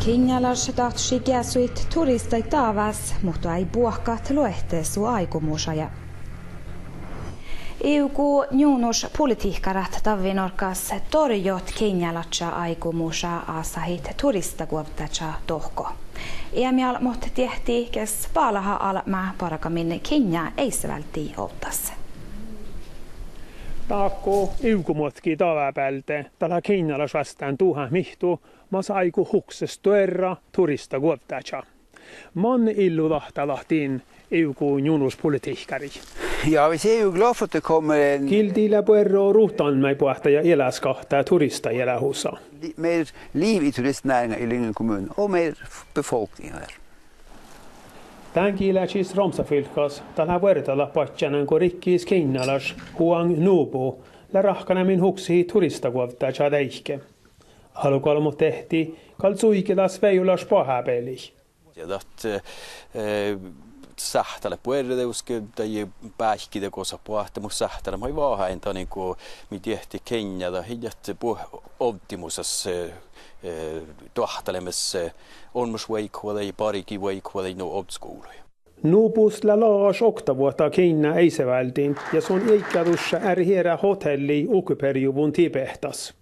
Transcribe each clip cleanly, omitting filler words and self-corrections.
Kinjalas tahtsi käsuit turistait taavas, mutta ei puhkat luehteesu aikomuusaja. EU juunus politiikkarat tavinorkas torjot Kinjalatsa aikomuusa asahit turistakuoptatsa tohko. Emial mot tehti kes paalaha alma parakamin Kinja eisvälti ottas. Taakko EU-motki tavapäältä tällä Kinjalas vastaan tuhan mihtu mas aiku hukses tuerra turistakuoptatsa. Man illu lahtiin EU-juunuspolitiikkari. Ja, vi är ju glada för att det kommer en... Kildillä puerro ruhtan mig pohta ja eläskahtaa turista elähussa. Mer liv i turistnäringen i Lyngen kommun och mer befolkning här. Tän kiilächis Romsafylkas tällä puertalla patjanan kun rikkis Kinnalas huang nuupu la rahkana min huksi turistakuovta chadaihke. Alukolmo tehti kaltsuikelas veijulas pahapeli. Sähtälä puerredeuske tai päihkide kosa puhtamus sähtälä mai vaahainta niinku mi tehti Kenjada hidjat optimusas tohtalemes onmus veikkuolei pariki veikkuolei no obskouluja. Nuupus la laas oktavuota Kinna eisevältiin ja sun eikkadussa ärhierä hotelli ukuperjuvun tipehtas.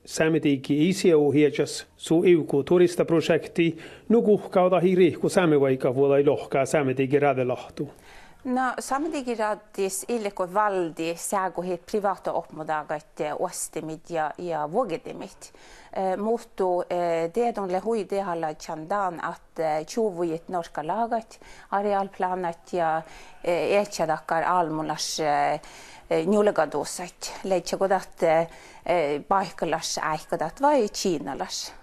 Sametiki isiau hiejas su EU turistaprojekti nukuhkauda hirihku samevaikavuolai lohkaa sametiki radelahtu. No, sametiki radis illeko valdi säguhit privata uppmodagat ostimit ja vuogedimit. Mutta det de lehui det halla chandan att tjuvujit norska lagat, arealplanat ja elchadakkar almulas njulgadosat, leitchagodat paikalas aikadat vai Kiinalas.